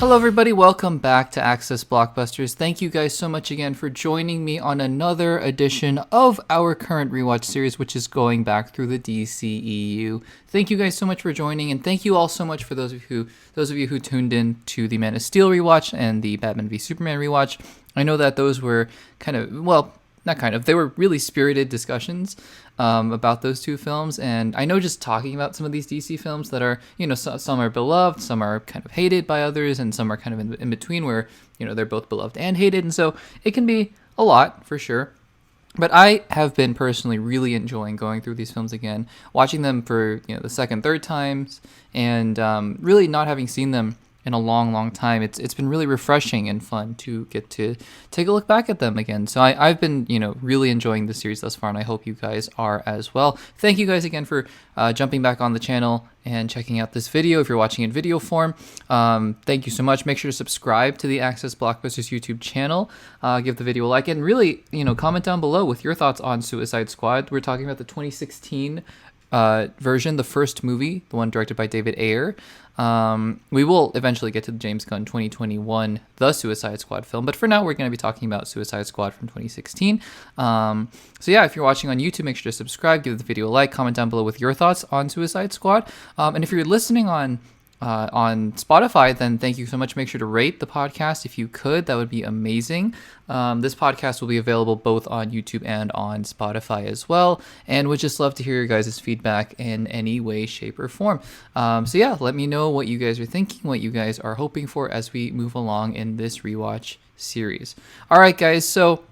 Hello everybody, welcome back to Access Blockbusters. Thank you guys so much again for joining me on another edition of our current rewatch series, which is going back through the DCEU. Thank you guys so much for joining, and thank you all so much for those of you who tuned in to the Man of Steel rewatch and the Batman v Superman rewatch. I know that those were they were really spirited discussions about those two films, and I know just talking about some of these DC films that are, some are beloved, some are kind of hated by others, and some are kind of in between where, they're both beloved and hated, and so it can be a lot for sure. But I have been personally really enjoying going through these films again, watching them for the second, third times, and really not having seen them in a long time. It's been really refreshing and fun to get to take a look back at them again. So I've been really enjoying the series thus far, and I hope you guys are as well. Thank you guys again for jumping back on the channel and checking out this video if you're watching in video form. Thank you so much. Make sure to subscribe to the Access Blockbusters YouTube channel. Give the video a like, and really comment down below with your thoughts on Suicide Squad. We're talking about the 2016 version, the first movie, the one directed by David Ayer. We will eventually get to the James Gunn 2021 The Suicide Squad film, but for now we're going to be talking about Suicide Squad from 2016. So yeah, if you're watching on YouTube, make sure to subscribe, give the video a like, comment down below with your thoughts on Suicide Squad. And if you're listening on Spotify, then thank you so much. Make sure to rate the podcast if you could. That would be amazing. This podcast will be available both on YouTube and on Spotify as well, and would just love to hear your guys' feedback in any way, shape, or form. So yeah, let me know what you guys are thinking, what you guys are hoping for as we move along in this rewatch series. All right, guys, so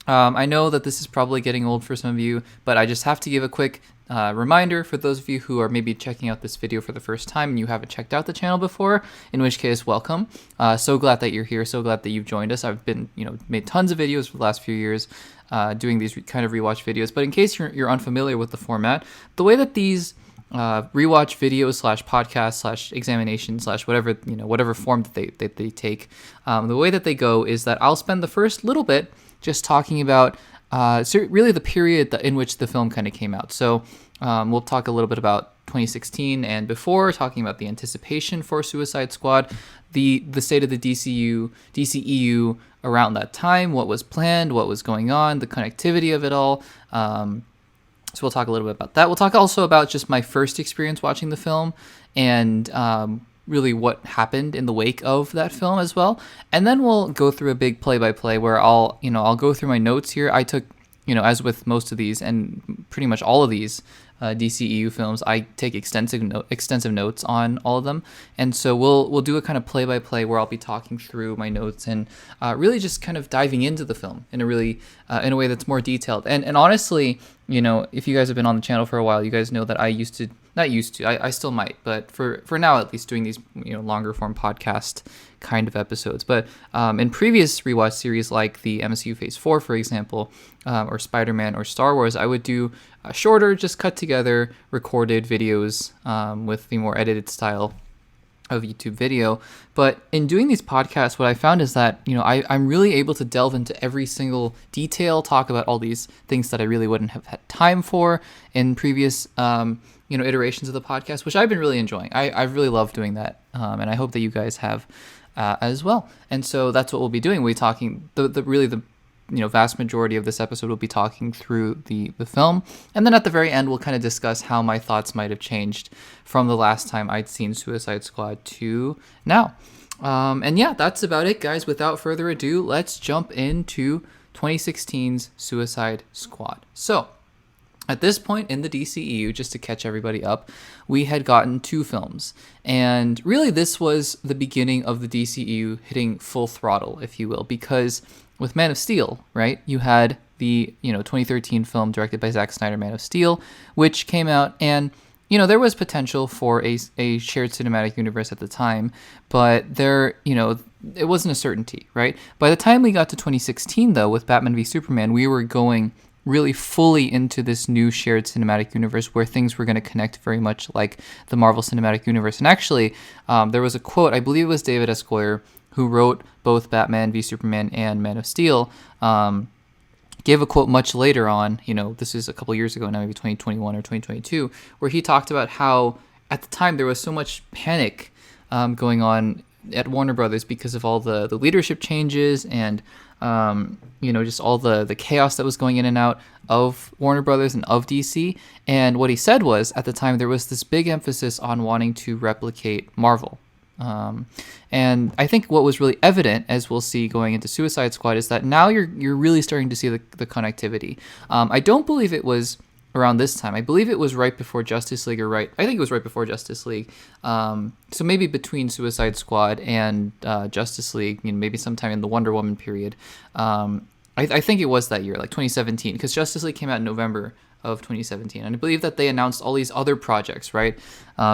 I know that this is probably getting old for some of you, but I just have to give a quick reminder for those of you who are maybe checking out this video for the first time and you haven't checked out the channel before, in which case, welcome. So glad that you're here. So glad that you've joined us. I've been, made tons of videos for the last few years doing these kind of rewatch videos. But in case you're unfamiliar with the format, the way that these rewatch videos / podcast / examination / whatever form that they take, the way that they go is that I'll spend the first little bit just talking about really the period in which the film kind of came out. So we'll talk a little bit about 2016 and before, talking about the anticipation for Suicide Squad, the state of the DCEU around that time, what was planned, what was going on, the connectivity of it all. So we'll talk a little bit about that. We'll talk also about just my first experience watching the film and really what happened in the wake of that film as well. And then we'll go through a big play-by-play where I'll go through my notes here. I took, as with most of these and pretty much all of these DCEU films, I take extensive notes on all of them. And so we'll do a kind of play-by-play where I'll be talking through my notes and really just kind of diving into the film in a really in a way that's more detailed. And honestly, if you guys have been on the channel for a while, you guys know that I still might, but for now at least, doing these longer form podcast kind of episodes. But in previous rewatch series like the MCU Phase 4, for example, or Spider-Man or Star Wars, I would do shorter, just cut together, recorded videos with the more edited style of YouTube video. But in doing these podcasts, what I found is that I'm really able to delve into every single detail, talk about all these things that I really wouldn't have had time for in previous iterations of the podcast, which I've been really enjoying. I've really loved doing that, and I hope that you guys have as well. And so that's what we'll be doing. We'll be talking the vast majority of this episode will be talking through the film, and then at the very end we'll kind of discuss how my thoughts might have changed from the last time I'd seen Suicide Squad to now. And yeah, that's about it, guys. Without further ado, let's jump into 2016's Suicide Squad. So at this point in the DCEU, just to catch everybody up, we had gotten two films. And really this was the beginning of the DCEU hitting full throttle, if you will, because with Man of Steel, right, you had the 2013 film directed by Zack Snyder, Man of Steel, which came out, and there was potential for a shared cinematic universe at the time, but it wasn't a certainty, right? By the time we got to 2016, though, with Batman v Superman, we were going really fully into this new shared cinematic universe where things were going to connect very much like the Marvel Cinematic Universe. And actually, there was a quote, I believe it was David S. Goyer, who wrote both Batman v Superman and Man of Steel, gave a quote much later on, this is a couple years ago now, maybe 2021 or 2022, where he talked about how at the time there was so much panic going on at Warner Brothers because of all the leadership changes and just all the chaos that was going in and out of Warner Brothers and of DC. And what he said was, at the time, there was this big emphasis on wanting to replicate Marvel. And I think what was really evident, as we'll see going into Suicide Squad, is that now you're really starting to see the connectivity. I don't believe it was around this time. I believe it was right before Justice League, I think it was right before Justice League. So maybe between Suicide Squad and Justice League, maybe sometime in the Wonder Woman period. I think it was that year, like 2017, because Justice League came out in November of 2017. And I believe that they announced all these other projects, right,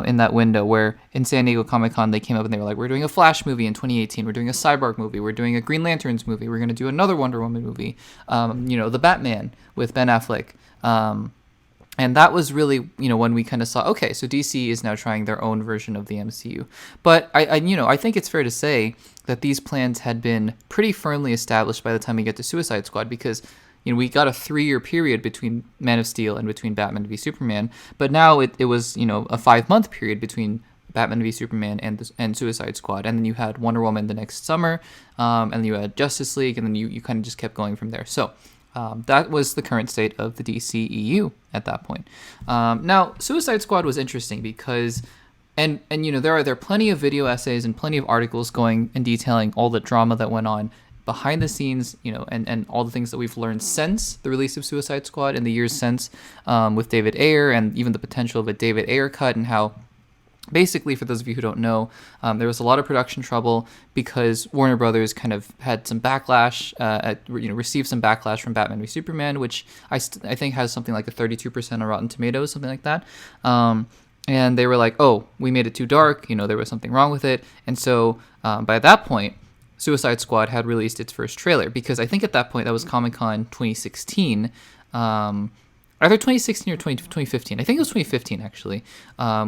in that window, where in San Diego Comic-Con, they came up and they were like, we're doing a Flash movie in 2018, we're doing a Cyborg movie, we're doing a Green Lanterns movie, we're going to do another Wonder Woman movie, the Batman with Ben Affleck. And that was really, when we kind of saw, okay, so DC is now trying their own version of the MCU. But I think it's fair to say that these plans had been pretty firmly established by the time we get to Suicide Squad, because we got a 3-year period between Man of Steel and between Batman v Superman. But now it was a 5-month period between Batman v Superman and Suicide Squad, and then you had Wonder Woman the next summer, and then you had Justice League, and then you kind of just kept going from there. So. That was the current state of the DCEU at that point. Now, Suicide Squad was interesting because, and there are plenty of video essays and plenty of articles going and detailing all the drama that went on behind the scenes, and all the things that we've learned since the release of Suicide Squad in the years since, with David Ayer, and even the potential of a David Ayer cut, and how. Basically, for those of you who don't know, there was a lot of production trouble because Warner Brothers kind of had some backlash, received some backlash from Batman v Superman, which I think has something like a 32% on Rotten Tomatoes, something like that. And they were like, oh, we made it too dark, there was something wrong with it. And so by that point, Suicide Squad had released its first trailer, because I think at that point, that was Comic-Con 2016, either 2016 or 2015. I think it was 2015, actually,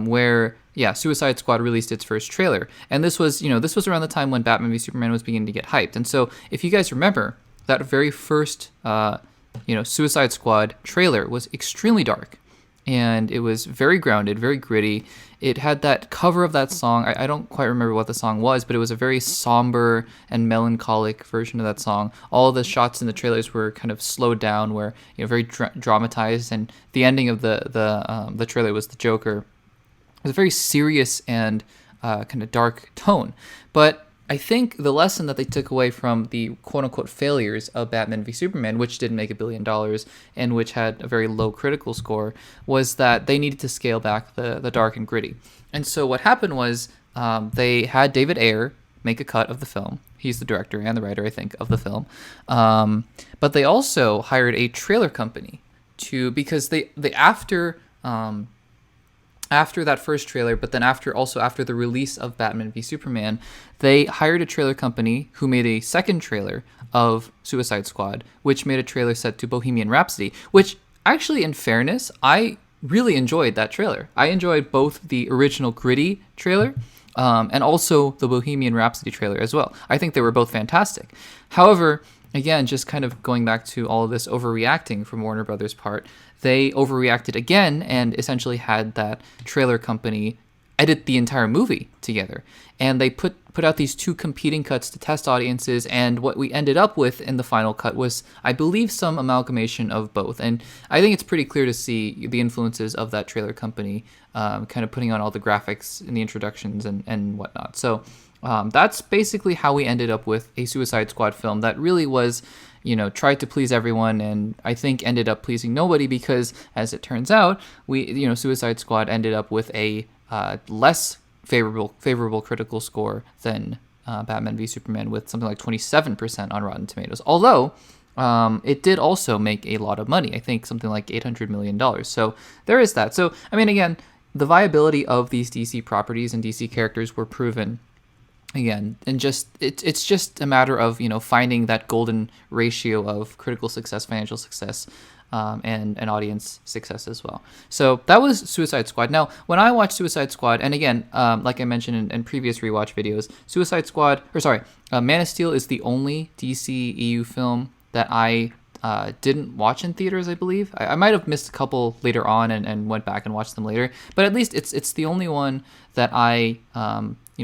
where, Suicide Squad released its first trailer. And this was around the time when Batman v Superman was beginning to get hyped. And so if you guys remember, that very first, Suicide Squad trailer was extremely dark. And it was very grounded, very gritty. It had that cover of that song. I don't quite remember what the song was, but it was a very somber and melancholic version of that song. All of the shots in the trailers were kind of slowed down, were very dramatized, and the ending of the trailer was the Joker. It was a very serious and kind of dark tone. But I think the lesson that they took away from the quote-unquote failures of Batman v Superman, which didn't make $1 billion and which had a very low critical score, was that they needed to scale back the dark and gritty. And so what happened was they had David Ayer make a cut of the film. He's the director and the writer, I think, of the film. But they also hired a trailer company because they after that first trailer, but then after the release of Batman v Superman, they hired a trailer company who made a second trailer of Suicide Squad, which made a trailer set to Bohemian Rhapsody, which actually, in fairness, I really enjoyed that trailer. I enjoyed both the original gritty trailer and also the Bohemian Rhapsody trailer as well. I think they were both fantastic. However, again, just kind of going back to all of this overreacting from Warner Brothers' part, they overreacted again and essentially had that trailer company edit the entire movie together. And they put out these two competing cuts to test audiences, and what we ended up with in the final cut was, I believe, some amalgamation of both. And I think it's pretty clear to see the influences of that trailer company kind of putting on all the graphics in the introductions and whatnot. So that's basically how we ended up with a Suicide Squad film that really was, tried to please everyone, and I think ended up pleasing nobody, because as it turns out, Suicide Squad ended up with a less favorable critical score than Batman v Superman, with something like 27% on Rotten Tomatoes. Although it did also make a lot of money. I think something like $800 million. So there is that. So, I mean, again, the viability of these DC properties and DC characters were proven again, and it's just a matter of finding that golden ratio of critical success, financial success, and audience success as well. So that was Suicide Squad. Now, when I watched Suicide Squad, and again, like I mentioned in previous rewatch videos, Man of Steel is the only DCEU film that I didn't watch in theaters, I believe. I might have missed a couple later on and went back and watched them later, but at least it's the only one that I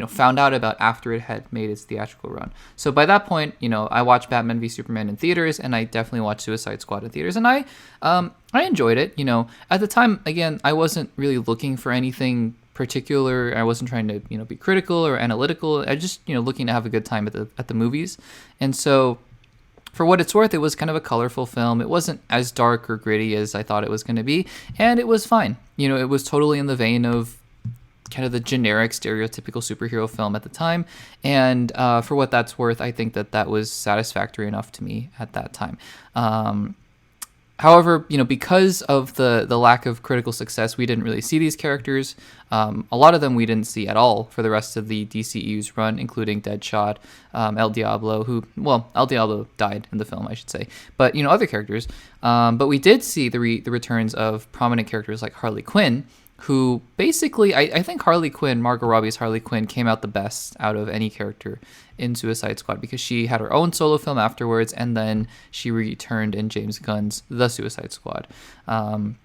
found out about after it had made its theatrical run. So by that point, I watched Batman v Superman in theaters, and I definitely watched Suicide Squad in theaters, and I enjoyed it. At the time, again, I wasn't really looking for anything particular. I wasn't trying to be critical or analytical. I just looking to have a good time at the movies. And so for what it's worth, it was kind of a colorful film. It wasn't as dark or gritty as I thought it was going to be, and it was fine. It was totally in the vein of kind of the generic stereotypical superhero film at the time, and for what that's worth, I think that was satisfactory enough to me at that time. However, because of the lack of critical success, we didn't really see these characters. A lot of them we didn't see at all for the rest of the DCEU's run, including Deadshot, El Diablo, El Diablo died in the film, I should say, but other characters. But we did see the returns of prominent characters like Harley Quinn, who basically, I think Margot Robbie's Harley Quinn came out the best out of any character in Suicide Squad, because she had her own solo film afterwards, and then she returned in James Gunn's The Suicide Squad. And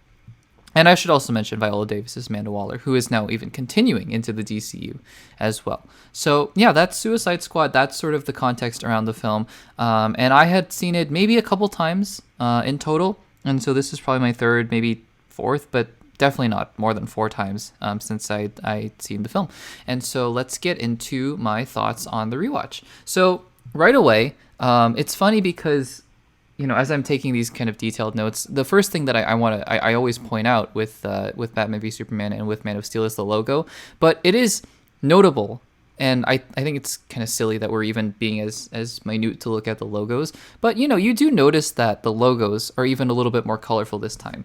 I should also mention Viola Davis's Amanda Waller, who is now even continuing into the DCU as well. So yeah, that's Suicide Squad. That's sort of the context around the film. And I had seen it maybe a couple times in total, and so this is probably my third, maybe fourth, but definitely not more than 4 times since I'd seen the film. And so let's get into my thoughts on the rewatch. So right away, it's funny because, as I'm taking these kind of detailed notes, the first thing that I always point out with Batman v Superman and with Man of Steel is the logo, but it is notable. And I think it's kind of silly that we're even being as minute to look at the logos. But, you do notice that the logos are even a little bit more colorful this time.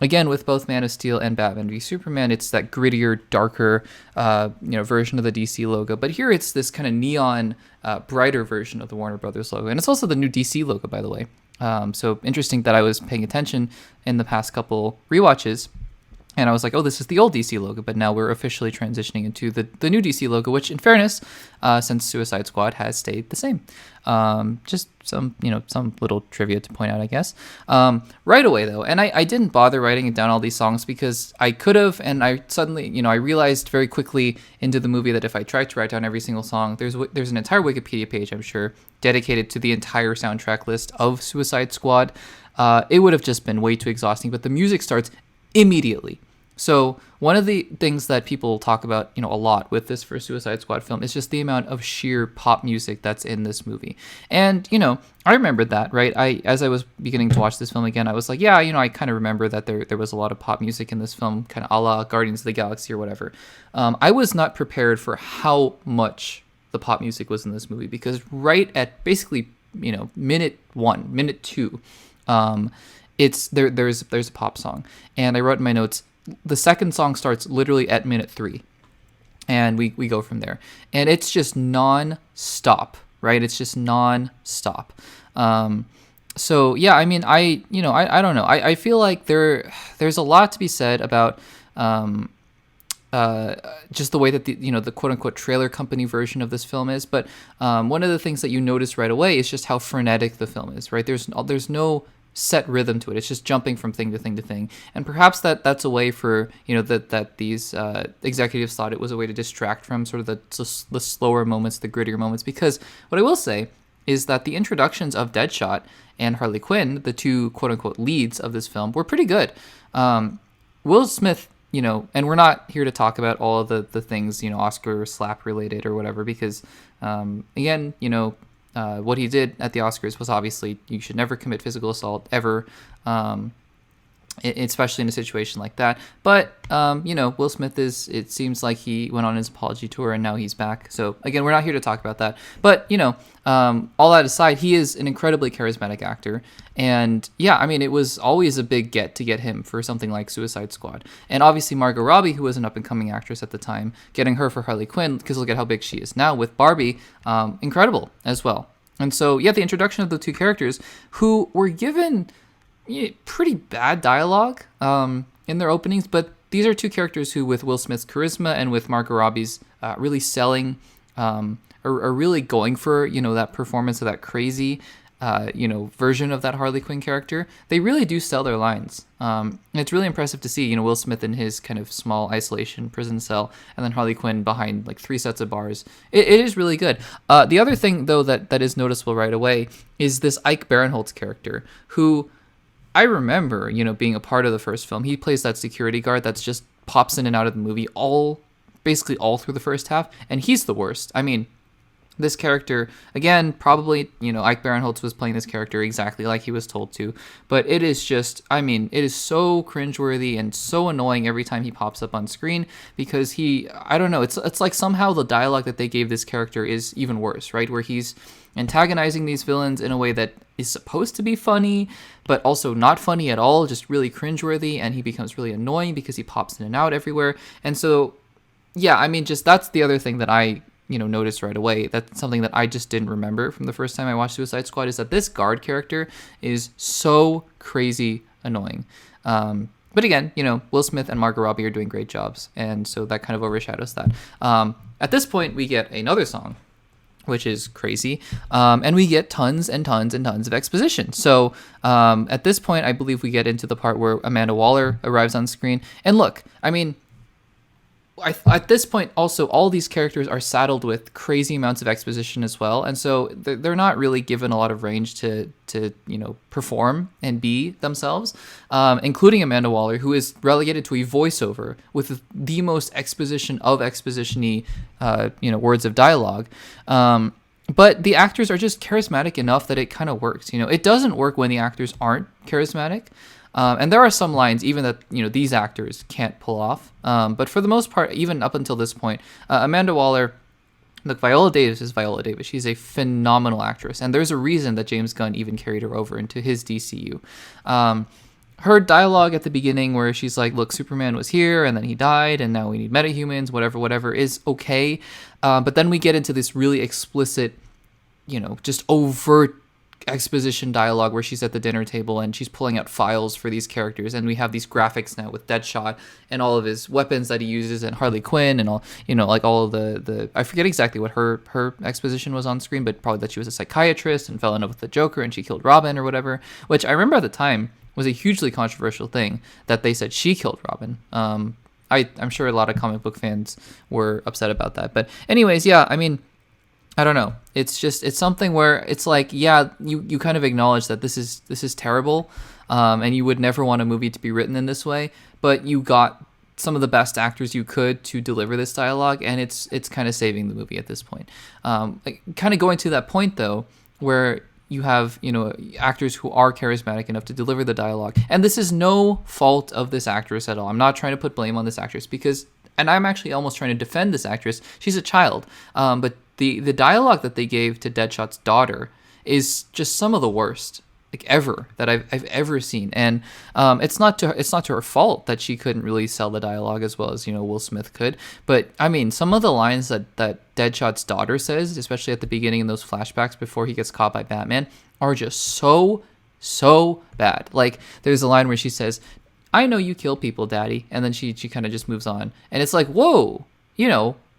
Again, with both Man of Steel and Batman v Superman, it's that grittier, darker, version of the DC logo. But here it's this kind of neon, brighter version of the Warner Brothers logo. And it's also the new DC logo, by the way. So interesting that I was paying attention in the past couple rewatches. And I was like, oh, this is the old DC logo, but now we're officially transitioning into the new DC logo, which, in fairness, since Suicide Squad has stayed the same. Just some little trivia to point out, I guess. Right away, though, and I didn't bother writing down all these songs because I could have, and I suddenly, I realized very quickly into the movie that if I tried to write down every single song, there's an entire Wikipedia page, I'm sure, dedicated to the entire soundtrack list of Suicide Squad. It would have just been way too exhausting, but the music starts immediately. So one of the things that people talk about, a lot with this first Suicide Squad film is just the amount of sheer pop music that's in this movie. And, I remembered that, right? As I was beginning to watch this film again, I was like, yeah, I kind of remember that there was a lot of pop music in this film, kind of a la Guardians of the Galaxy or whatever. I was not prepared for how much the pop music was in this movie, because right at basically, minute 1, minute 2, there's a pop song, and I wrote in my notes, the second song starts literally at minute 3, and we go from there, and it's just non-stop, right? It's just non-stop. So yeah, I mean, I don't know. I feel like there's a lot to be said about just the way that the quote unquote trailer company version of this film is. But one of the things that you notice right away is just how frenetic the film is, right? There's no set rhythm to it. It's just jumping from thing to thing to thing. And perhaps that's a way for, that these executives thought it was a way to distract from sort of the slower moments, the grittier moments. Because what I will say is that the introductions of Deadshot and Harley Quinn, the two quote unquote leads of this film, were pretty good. Will Smith, and we're not here to talk about all of the things, Oscar slap related or whatever, because again, what he did at the Oscars was obviously, you should never commit physical assault ever, especially in a situation like that. But, Will Smith it seems like he went on his apology tour and now he's back. So again, we're not here to talk about that. But, all that aside, he is an incredibly charismatic actor. And yeah, I mean, it was always a big get to get him for something like Suicide Squad. And obviously Margot Robbie, who was an up-and-coming actress at the time, getting her for Harley Quinn, because look at how big she is now with Barbie, incredible as well. And so, yeah, the introduction of the two characters who were given pretty bad dialogue in their openings, but these are two characters who, with Will Smith's charisma and with Margot Robbie's really selling, are really going for, that performance of that crazy, version of that Harley Quinn character, they really do sell their lines. And it's really impressive to see, Will Smith in his kind of small isolation prison cell, and then Harley Quinn behind like 3 sets of bars. It is really good. The other thing, though, that is noticeable right away is this Ike Barinholtz character, who I remember, being a part of the first film. He plays that security guard that's just pops in and out of the movie basically all through the first half, and he's the worst. I mean, this character, again, probably, Ike Barinholtz was playing this character exactly like he was told to, but it is just, it is so cringeworthy and so annoying every time he pops up on screen, because I don't know, it's like somehow the dialogue that they gave this character is even worse, right? Where he's antagonizing these villains in a way that is supposed to be funny, but also not funny at all, just really cringeworthy, and he becomes really annoying because he pops in and out everywhere. And so, yeah, just that's the other thing that I noticed right away. That's something that I just didn't remember from the first time I watched Suicide Squad, is that this guard character is so crazy annoying. But again, Will Smith and Margot Robbie are doing great jobs, and so that kind of overshadows that. At this point, we get another song, which is crazy, and we get tons and tons and tons of exposition. So at this point, I believe we get into the part where Amanda Waller arrives on screen. And look, at this point, also, all these characters are saddled with crazy amounts of exposition as well, and so they're not really given a lot of range to perform and be themselves, including Amanda Waller, who is relegated to a voiceover with the most exposition of exposition-y, words of dialogue. But the actors are just charismatic enough that it kind of works. It doesn't work when the actors aren't charismatic. And there are some lines even that, these actors can't pull off. But for the most part, even up until this point, Amanda Waller, look, Viola Davis is Viola Davis. She's a phenomenal actress. And there's a reason that James Gunn even carried her over into his DCU. Her dialogue at the beginning where she's like, look, Superman was here and then he died and now we need metahumans, whatever, is okay. But then we get into this really explicit, just overt exposition dialogue where she's at the dinner table and she's pulling out files for these characters, and we have these graphics now with Deadshot and all of his weapons that he uses, and Harley Quinn and all, like all of the I forget exactly what her exposition was on screen, but probably that she was a psychiatrist and fell in love with the Joker and she killed Robin or whatever, which I remember at the time was a hugely controversial thing that they said she killed Robin. I'm sure a lot of comic book fans were upset about that, but anyways, yeah, I don't know. It's something where it's like, yeah, you kind of acknowledge that this is terrible, and you would never want a movie to be written in this way, but you got some of the best actors you could to deliver this dialogue, and it's kind of saving the movie at this point. Kind of going to that point though, where you have actors who are charismatic enough to deliver the dialogue, and this is no fault of this actress at all. I'm not trying to put blame on this actress and I'm actually almost trying to defend this actress. She's a child, but the dialogue that they gave to Deadshot's daughter is just some of the worst ever that I've ever seen, and it's not to her fault that she couldn't really sell the dialogue as well as Will Smith could. But some of the lines that Deadshot's daughter says, especially at the beginning in those flashbacks before he gets caught by Batman, are just so bad. Like there's a line where she says, "I know you kill people, Daddy," and then she kind of just moves on, and it's like, whoa,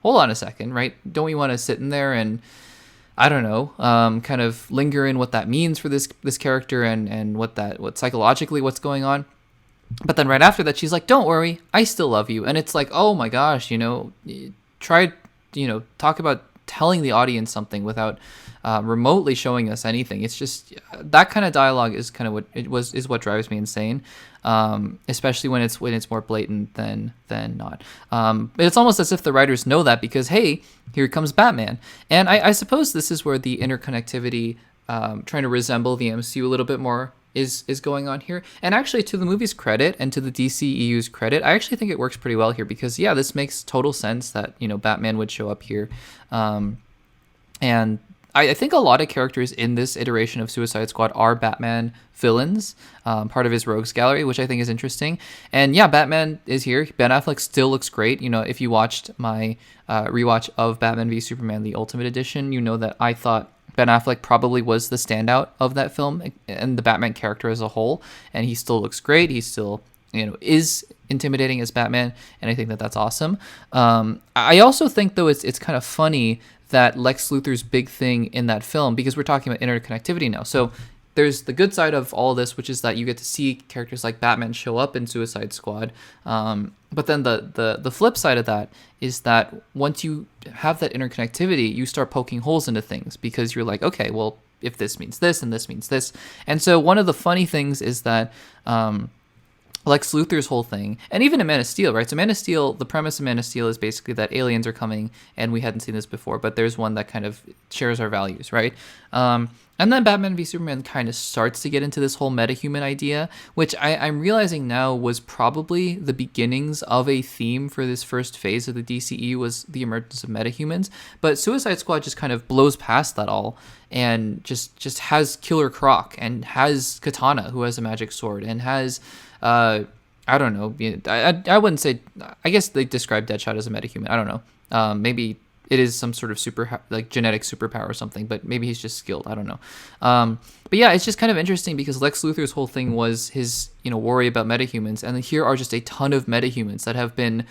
hold on a second, right? Don't we want to sit in there and, I don't know, kind of linger in what that means for this character and what psychologically what's going on? But then right after that, she's like, "Don't worry, I still love you." And it's like, oh my gosh, talk about telling the audience something without remotely showing us anything. It's just that kind of dialogue is kind of what drives me insane, especially when it's more blatant than not. It's almost as if the writers know that, because hey, here comes Batman, and I suppose this is where the interconnectivity, trying to resemble the MCU a little bit more, is going on here. And actually, to the movie's credit and to the DCEU's credit, I actually think it works pretty well here, because yeah, this makes total sense that Batman would show up here, and I think a lot of characters in this iteration of Suicide Squad are Batman villains, part of his rogues gallery, which I think is interesting. And yeah, Batman is here. Ben Affleck still looks great. If you watched my rewatch of Batman v Superman, the Ultimate Edition, that I thought Ben Affleck probably was the standout of that film and the Batman character as a whole. And he still looks great. He's still is intimidating as Batman, and I think that that's awesome. I also think though it's kind of funny that Lex Luthor's big thing in that film, because we're talking about interconnectivity now. So there's the good side of all this, which is that you get to see characters like Batman show up in Suicide Squad. But then the flip side of that is that once you have that interconnectivity, you start poking holes into things, because you're like, okay, well, if this means this and this means this. And so one of the funny things is that Lex Luthor's whole thing, and even in Man of Steel, right? So Man of Steel, the premise of Man of Steel is basically that aliens are coming, and we hadn't seen this before, but there's one that kind of shares our values, right? And then Batman v Superman kind of starts to get into this whole metahuman idea, which I'm realizing now was probably the beginnings of a theme for this first phase of the DCEU, was the emergence of metahumans. But Suicide Squad just kind of blows past that all and just has Killer Croc, and has Katana, who has a magic sword, and has I don't know. I wouldn't say. I guess they describe Deadshot as a metahuman. I don't know. Maybe it is some sort of genetic superpower or something. But maybe he's just skilled. I don't know. But yeah, it's just kind of interesting, because Lex Luthor's whole thing was his worry about metahumans, and here are just a ton of metahumans that have been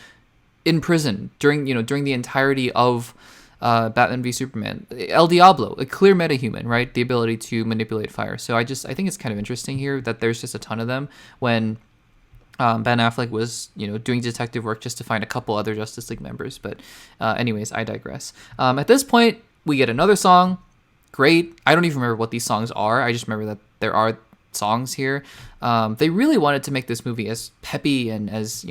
in prison during the entirety of Batman v Superman. El Diablo, a clear metahuman, right? The ability to manipulate fire. So I think it's kind of interesting here that there's just a ton of them, when Ben Affleck was doing detective work just to find a couple other Justice League members. But anyways, I digress. At this point, we get another song. Great. I don't even remember what these songs are. I just remember that there are songs here. They really wanted to make this movie as peppy and as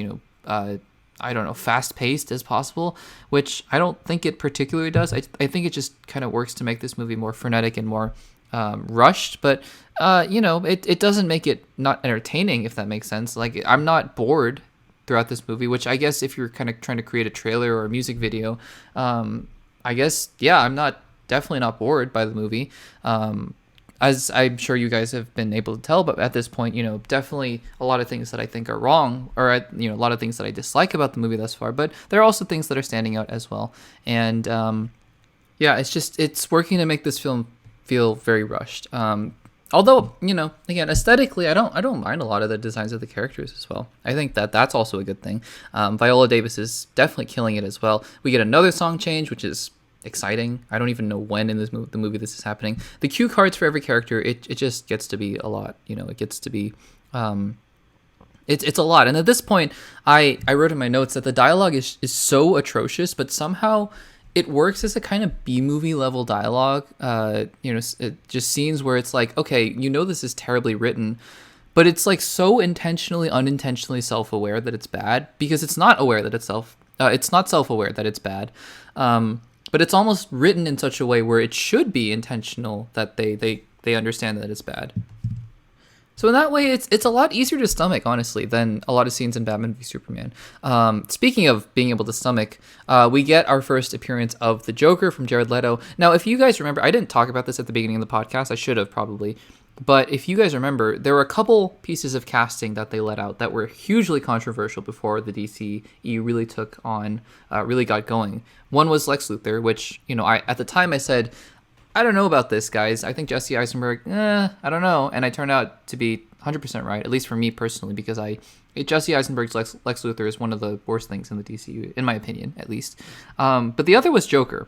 I don't know, fast-paced as possible, which I don't think it particularly does. I think it just kind of works to make this movie more frenetic and more rushed, but it doesn't make it not entertaining, if that makes sense. Like, I'm not bored throughout this movie, which I guess if you're kind of trying to create a trailer or a music video, I guess, yeah, I'm definitely not bored by the movie. As I'm sure you guys have been able to tell, but at this point, definitely a lot of things that I think are wrong, or a lot of things that I dislike about the movie thus far, but there are also things that are standing out as well. And yeah, it's working to make this film feel very rushed. Although, again, aesthetically, I don't mind a lot of the designs of the characters as well. I think that's also a good thing. Viola Davis is definitely killing it as well. We get another song change, which is exciting. I don't even know when in the movie this is happening. The cue cards for every character, it just gets to be a lot. It gets to be it's a lot. And at this point, I wrote in my notes that the dialogue is so atrocious, but somehow it works as a kind of B-movie level dialogue. Just scenes where it's like, okay, this is terribly written, but it's like so unintentionally self-aware that it's bad, because it's not aware that it's not self-aware that it's bad. But it's almost written in such a way where it should be intentional that they understand that it's bad. So in that way, it's a lot easier to stomach, honestly, than a lot of scenes in Batman v Superman. Speaking of being able to stomach, we get our first appearance of the Joker from Jared Leto. Now, if you guys remember, I didn't talk about this at the beginning of the podcast. I should have probably. But if you guys remember, there were a couple pieces of casting that they let out that were hugely controversial before the DCEU really got going. One was Lex Luthor, which, at the time I said, I don't know about this, guys. I think Jesse Eisenberg, I don't know. And I turned out to be 100% right, at least for me personally, because Jesse Eisenberg's Lex Luthor is one of the worst things in the DCEU, in my opinion, at least. But the other was Joker.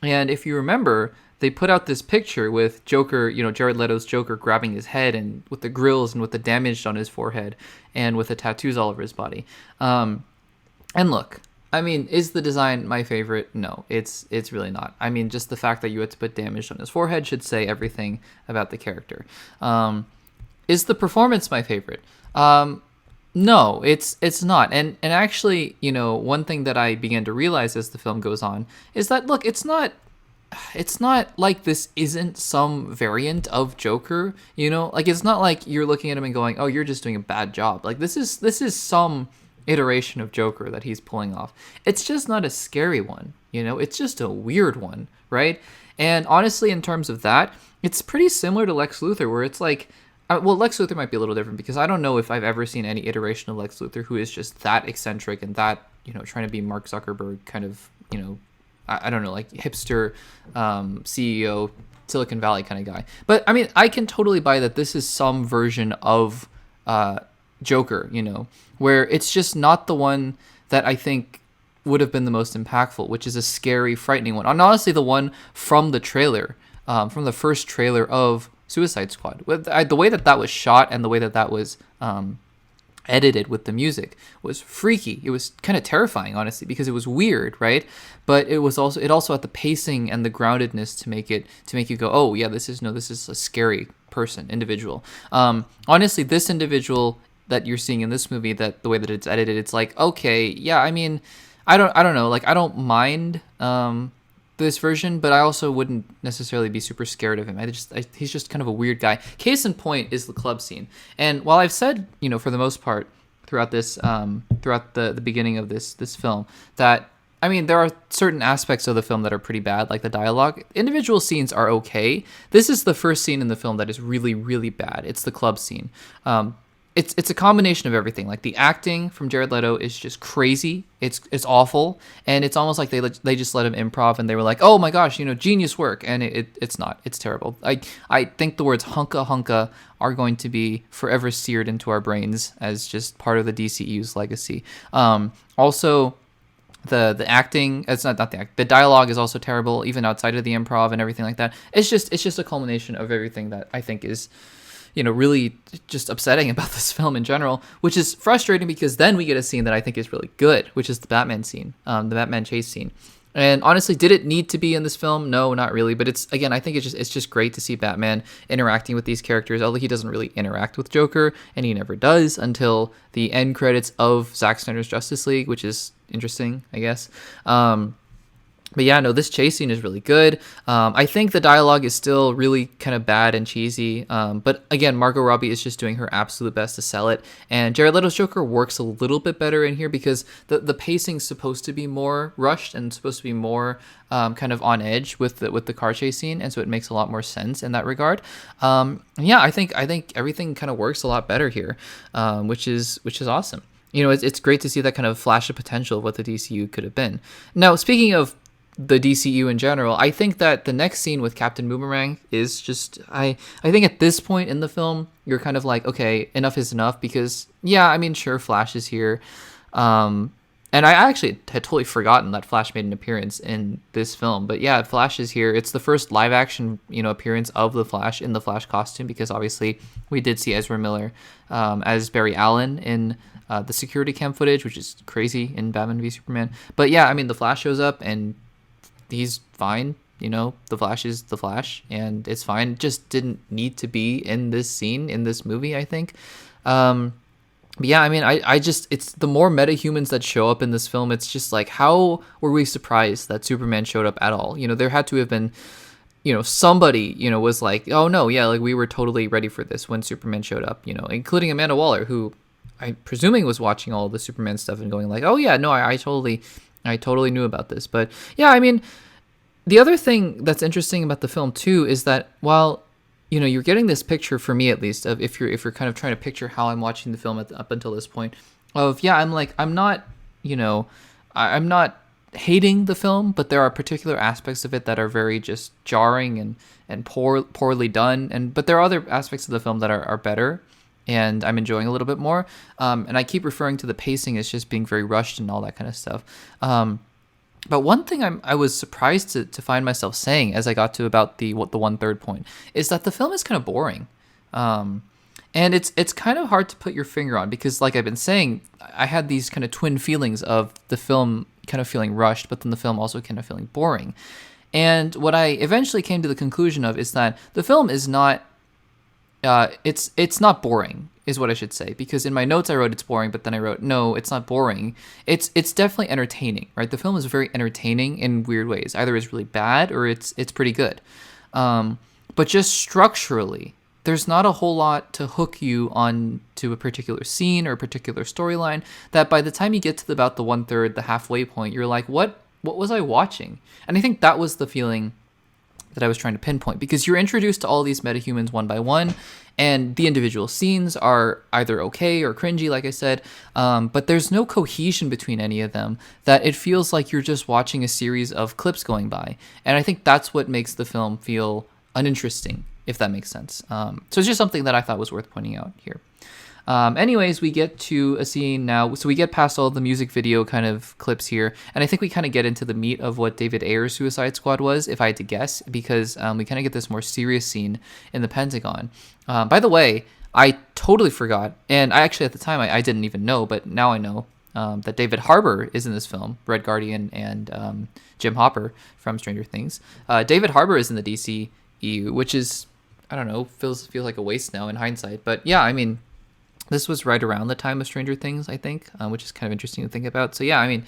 And if you remember, they put out this picture with Joker, Jared Leto's Joker grabbing his head, and with the grills and with the damage on his forehead and with the tattoos all over his body. And look, I mean, is the design my favorite? No, it's really not. I mean, just the fact that you had to put damage on his forehead should say everything about the character. Is the performance my favorite? No, it's not. And actually, one thing that I began to realize as the film goes on is that, look, it's not like this isn't some variant of Joker, like it's not like you're looking at him and going, oh, you're just doing a bad job. Like this is some iteration of Joker that he's pulling off. It's just not a scary one, it's just a weird one, right? And honestly, in terms of that, it's pretty similar to Lex Luthor, where it's like, well, Lex Luthor might be a little different, because I don't know if I've ever seen any iteration of Lex Luthor who is just that eccentric and that, trying to be Mark Zuckerberg kind of, I don't know, like hipster CEO, Silicon Valley kind of guy. But I mean, I can totally buy that this is some version of Joker, you know, where it's just not the one that I think would have been the most impactful, which is a scary, frightening one. And honestly, the one from the trailer, from the first trailer of Suicide Squad, the way that that was shot and the way that that was edited with the music was freaky. It was kind of terrifying, honestly, because it was weird, right? But it also had the pacing and the groundedness to make you go, oh yeah, this is a scary individual. Honestly, this individual that you're seeing in this movie, that the way that it's edited, it's like, okay, yeah, I mean, I don't know, like I don't mind this version, but I also wouldn't necessarily be super scared of him. He's just kind of a weird guy. Case in point is the club scene. And while I've said, you know, for the most part throughout this, throughout the beginning of this film, that I mean, there are certain aspects of the film that are pretty bad, like the dialogue. Individual scenes are okay. This is the first scene in the film that is really, really bad. It's the club scene. It's a combination of everything. Like the acting from Jared Leto is just crazy. It's awful, and it's almost like they just let him improv, and they were like, oh my gosh, you know, genius work, and it's not. It's terrible. I think the words hunka hunka are going to be forever seared into our brains as just part of the DCEU's legacy. Also, the acting, it's not the act, the dialogue is also terrible, even outside of the improv and everything like that. It's just a culmination of everything that I think is, you know, really just upsetting about this film in general, which is frustrating because then we get a scene that I think is really good, which is the Batman scene, the Batman chase scene. And honestly, did it need to be in this film? No, not really. But it's, again, I think it's just great to see Batman interacting with these characters, although he doesn't really interact with Joker, and he never does until the end credits of Zack Snyder's Justice League, which is interesting, I guess. But yeah, no, this chase scene is really good. I think the dialogue is still really kind of bad and cheesy. But again, Margot Robbie is just doing her absolute best to sell it. And Jared Leto's Joker works a little bit better in here because the pacing's supposed to be more rushed and supposed to be more kind of on edge with the car chase scene. And so it makes a lot more sense in that regard. Yeah, I think everything kind of works a lot better here, which is awesome. You know, it's great to see that kind of flash of potential of what the DCU could have been. Now, speaking of the DCU in general, I think that the next scene with Captain Boomerang is just, I think at this point in the film, you're kind of like, okay, enough is enough, because yeah, I mean, sure, Flash is here. And I actually had totally forgotten that Flash made an appearance in this film, but yeah, Flash is here. It's the first live action, you know, appearance of the Flash in the Flash costume, because obviously we did see Ezra Miller as Barry Allen in the security cam footage, which is crazy in Batman v Superman. But yeah, I mean, the Flash shows up and he's fine, you know, the Flash is the Flash, and it's fine. It just didn't need to be in this scene, in this movie, I think. But yeah, I mean, I just, it's the more metahumans that show up in this film, it's just like, how were we surprised that Superman showed up at all? You know, there had to have been, you know, somebody, you know, was like, oh no, yeah, like we were totally ready for this when Superman showed up, you know, including Amanda Waller, who I'm presuming was watching all the Superman stuff and going like, oh yeah, no, I totally knew about this. But yeah, I mean, the other thing that's interesting about the film too is that while, you know, you're getting this picture, for me at least, of if you're kind of trying to picture how I'm watching the film up until this point, of yeah, I'm not, you know, I'm not hating the film, but there are particular aspects of it that are very just jarring and poorly done, but there are other aspects of the film that are better, and I'm enjoying a little bit more. And I keep referring to the pacing as just being very rushed and all that kind of stuff. But one thing I was surprised to find myself saying as I got to about the 1/3 point is that the film is kind of boring. And it's kind of hard to put your finger on, because like I've been saying, I had these kind of twin feelings of the film kind of feeling rushed, but then the film also kind of feeling boring. And what I eventually came to the conclusion of is that the film is not, it's not boring, is what I should say, because in my notes I wrote it's boring, but then I wrote, no, it's not boring. It's definitely entertaining, right? The film is very entertaining in weird ways. Either it's really bad or it's pretty good. But just structurally, there's not a whole lot to hook you on to a particular scene or a particular storyline, that by the time you get to about the 1/3, the halfway point, you're like, what was I watching? And I think that was the feeling that I was trying to pinpoint, because you're introduced to all these metahumans one by one, and the individual scenes are either okay or cringy, like I said, but there's no cohesion between any of them, that it feels like you're just watching a series of clips going by. And I think that's what makes the film feel uninteresting, if that makes sense. So it's just something that I thought was worth pointing out here. Anyways, we get to a scene now. So we get past all the music video kind of clips here. And I think we kind of get into the meat of what David Ayer's Suicide Squad was, if I had to guess, because we kind of get this more serious scene in the Pentagon. By the way, I totally forgot. And I actually, at the time, I didn't even know, but now I know. That David Harbour is in this film, Red Guardian and Jim Hopper from Stranger Things. David Harbour is in the DCEU, which is, I don't know, feels like a waste now in hindsight. But yeah, I mean, this was right around the time of Stranger Things, I think, which is kind of interesting to think about. So yeah, I mean,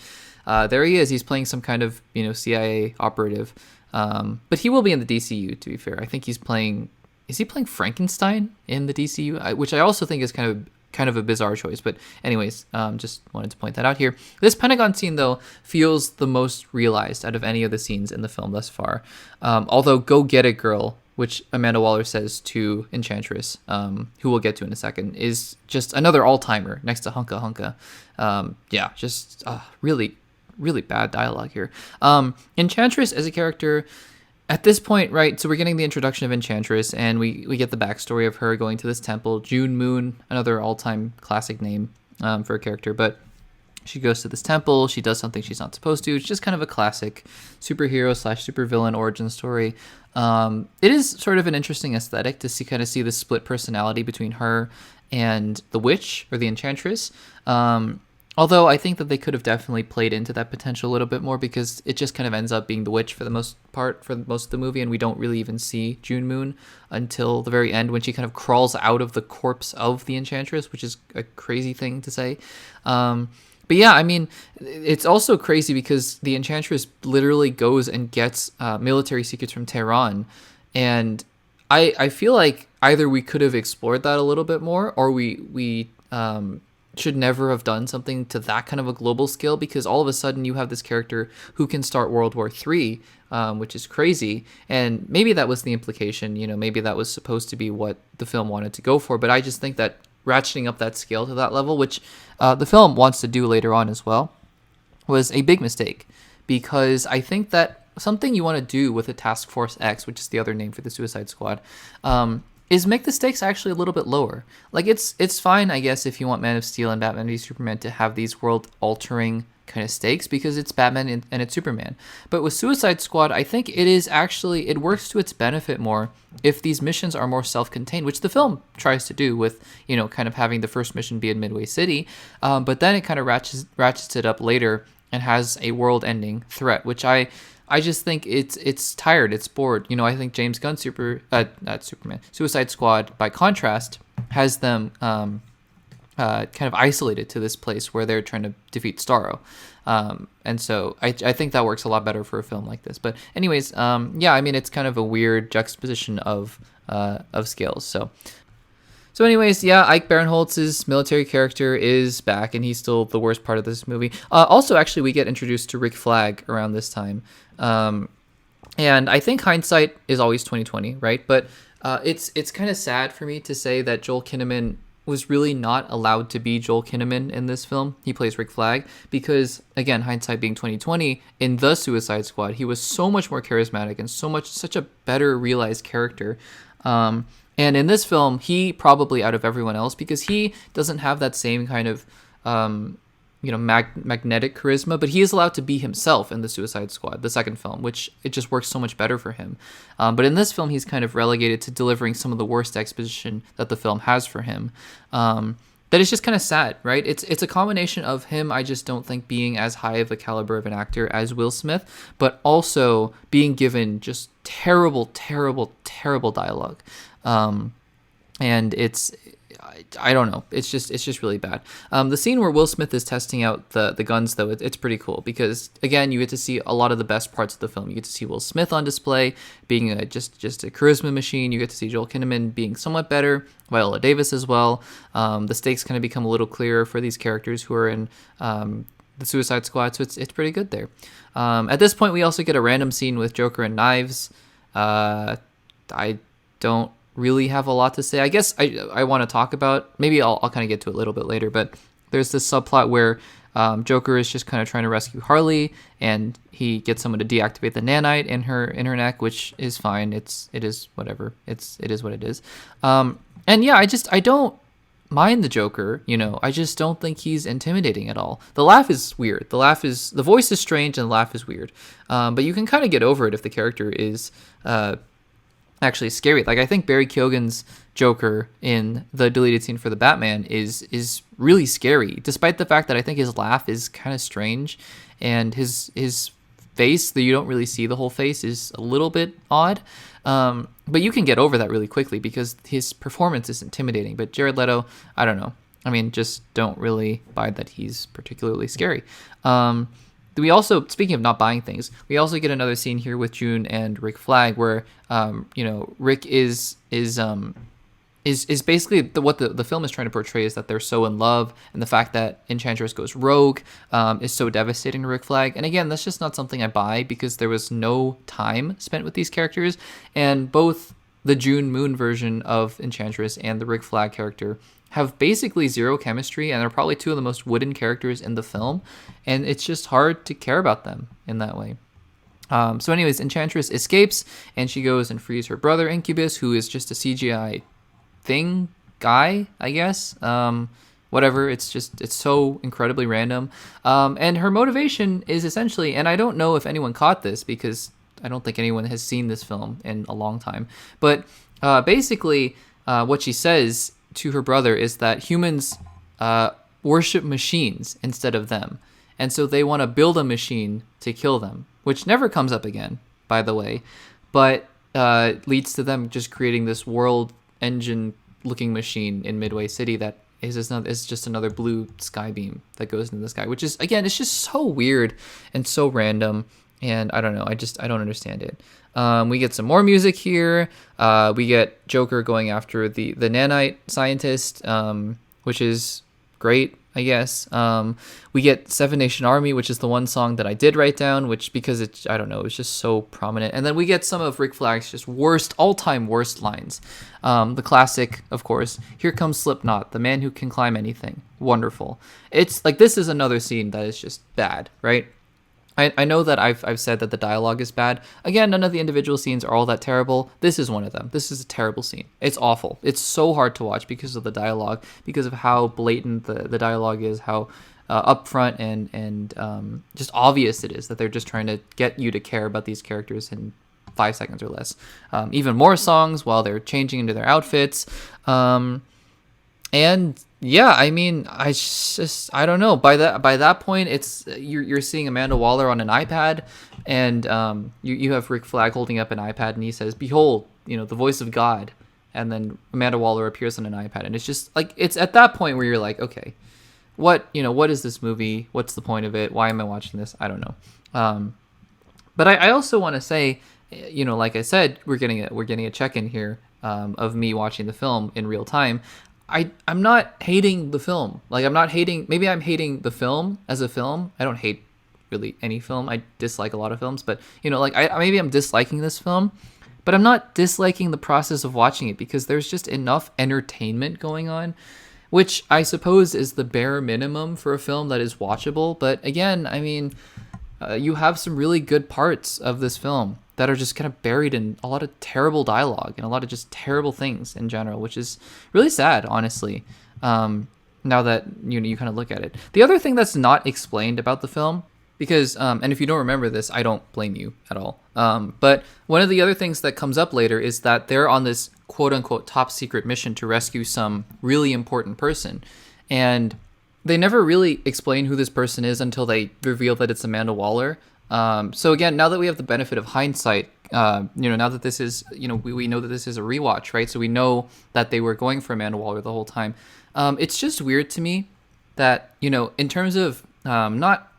there he is. He's playing some kind of, CIA operative. But he will be in the DCU, to be fair. I think he's playing... Is he playing Frankenstein in the DCU? Which I also think is kind of a bizarre choice. But anyways, just wanted to point that out here. This Pentagon scene, though, feels the most realized out of any of the scenes in the film thus far. Although Go Get It Girl, which Amanda Waller says to Enchantress, who we'll get to in a second, is just another all-timer next to Hunka Hunka. Yeah, just really, really bad dialogue here. Enchantress as a character... At this point, right, so we're getting the introduction of Enchantress, and we get the backstory of her going to this temple. June Moon, another all-time classic name for a character, but she goes to this temple, she does something she's not supposed to. It's just kind of a classic superhero / supervillain origin story. It is sort of an interesting aesthetic to see the split personality between her and the witch, or the Enchantress. Although I think that they could have definitely played into that potential a little bit more, because it just kind of ends up being the witch for the most part, for most of the movie, and we don't really even see June Moon until the very end when she kind of crawls out of the corpse of the Enchantress, which is a crazy thing to say. But yeah, I mean, it's also crazy because the Enchantress literally goes and gets military secrets from Tehran, and I feel like either we could have explored that a little bit more, or we should never have done something to that kind of a global scale, because all of a sudden you have this character who can start World War III, which is crazy. And maybe that was the implication, maybe that was supposed to be what the film wanted to go for. But I just think that ratcheting up that scale to that level, which the film wants to do later on as well, was a big mistake, because I think that something you want to do with a Task Force X, which is the other name for the Suicide Squad, is make the stakes actually a little bit lower. Like, it's fine, I guess, if you want Man of Steel and Batman v Superman to have these world-altering kind of stakes, because it's Batman and it's Superman. But with Suicide Squad, I think it works to its benefit more if these missions are more self-contained, which the film tries to do with, kind of having the first mission be in Midway City. But then it kind of ratchets it up later and has a world-ending threat, which I just think it's tired, it's bored. I think James Gunn's Suicide Squad, by contrast, has them kind of isolated to this place where they're trying to defeat Starro. And so I think that works a lot better for a film like this. But anyways, yeah, I mean, it's kind of a weird juxtaposition of scales. So anyways, yeah, Ike Barinholtz's military character is back, and he's still the worst part of this movie. Also, actually, we get introduced to Rick Flag around this time. And I think hindsight is always 20/20, right? But it's kind of sad for me to say that Joel Kinnaman was really not allowed to be Joel Kinnaman in this film. He plays Rick Flag because, again, hindsight being 20/20, in The Suicide Squad, he was so much more charismatic and such a better realized character. And in this film, he probably, out of everyone else, because he doesn't have that same kind of, magnetic charisma, but he is allowed to be himself in The Suicide Squad, the second film, which it just works so much better for him. But in this film, he's kind of relegated to delivering some of the worst exposition that the film has for him. That is just kind of sad, right? It's a combination of him, I just don't think, being as high of a caliber of an actor as Will Smith, but also being given just terrible, terrible, terrible dialogue. And I don't know. It's just really bad. The scene where Will Smith is testing out the guns, though, it's pretty cool because, again, you get to see a lot of the best parts of the film. You get to see Will Smith on display, being just a charisma machine. You get to see Joel Kinnaman being somewhat better, Viola Davis as well. The stakes kind of become a little clearer for these characters who are in the Suicide Squad, so it's pretty good there. At this point, we also get a random scene with Joker and knives. I don't really have a lot to say. I guess I want to talk about, maybe I'll kind of get to it a little bit later, but there's this subplot where Joker is just kind of trying to rescue Harley, and he gets someone to deactivate the nanite in her neck, which is fine. It is whatever. It is what it is. And yeah, I don't mind the Joker. I just don't think he's intimidating at all. The laugh is weird. The voice is strange and the laugh is weird. But you can kind of get over it if the character is actually scary. Like, I think Barry Keoghan's Joker in the deleted scene for the Batman is really scary, despite the fact that I think his laugh is kind of strange, and his face, that you don't really see the whole face, is a little bit odd. But you can get over that really quickly because his performance is intimidating. But Jared Leto, I don't know. I mean, just don't really buy that he's particularly scary. We also, speaking of not buying things, we also get another scene here with June and Rick Flag where, Rick is basically what the film is trying to portray is that they're so in love, and the fact that Enchantress goes rogue is so devastating to Rick Flag. And again, that's just not something I buy because there was no time spent with these characters, and both the June Moon version of Enchantress and the Rick Flag character have basically zero chemistry, and they're probably two of the most wooden characters in the film, and it's just hard to care about them in that way. So anyways, Enchantress escapes, and she goes and frees her brother Incubus, who is just a CGI guy, I guess. Whatever, it's so incredibly random. And her motivation is essentially, and I don't know if anyone caught this because I don't think anyone has seen this film in a long time, but basically what she says to her brother is that humans worship machines instead of them. And so they want to build a machine to kill them, which never comes up again, by the way, but leads to them just creating this world engine looking machine in Midway City that is just another blue sky beam that goes into the sky, which is, again, it's just so weird and so random. And I don't know, I don't understand it. We get some more music here. We get Joker going after the nanite scientist, which is great, I guess. We get Seven Nation Army, which is the one song that I did write down, because it's just so prominent. And then we get some of Rick Flag's just all-time worst lines. The classic, of course, "Here comes Slipknot, the man who can climb anything." Wonderful. It's like, this is another scene that is just bad, right? I know that I've said that the dialogue is bad. Again, none of the individual scenes are all that terrible. This is one of them. This is a terrible scene. It's awful. It's so hard to watch because of the dialogue, because of how blatant the dialogue is, how upfront and just obvious it is that they're just trying to get you to care about these characters in 5 seconds or less. Even more songs while they're changing into their outfits. And yeah, I mean, I don't know. By that point, it's you're seeing Amanda Waller on an iPad, and you have Rick Flag holding up an iPad, and he says, "Behold, the voice of God," and then Amanda Waller appears on an iPad, and it's just like, it's at that point where you're like, okay, what is this movie? What's the point of it? Why am I watching this? I don't know. But I also want to say, like I said, we're getting a check-in here of me watching the film in real time. I'm not hating the film. Like, maybe I'm hating the film as a film. I don't hate really any film. I dislike a lot of films, but maybe I'm disliking this film, but I'm not disliking the process of watching it because there's just enough entertainment going on, which I suppose is the bare minimum for a film that is watchable. But again, I mean, you have some really good parts of this film that are just kind of buried in a lot of terrible dialogue and a lot of just terrible things in general, which is really sad, honestly, now that you kind of look at it. The other thing that's not explained about the film, because, and if you don't remember this, I don't blame you at all, but one of the other things that comes up later is that they're on this quote-unquote top secret mission to rescue some really important person, and they never really explain who this person is until they reveal that it's Amanda Waller. So again, now that we have the benefit of hindsight, now that this is, we know that this is a rewatch, right? So we know that they were going for Amanda Waller the whole time. It's just weird to me that, in terms of not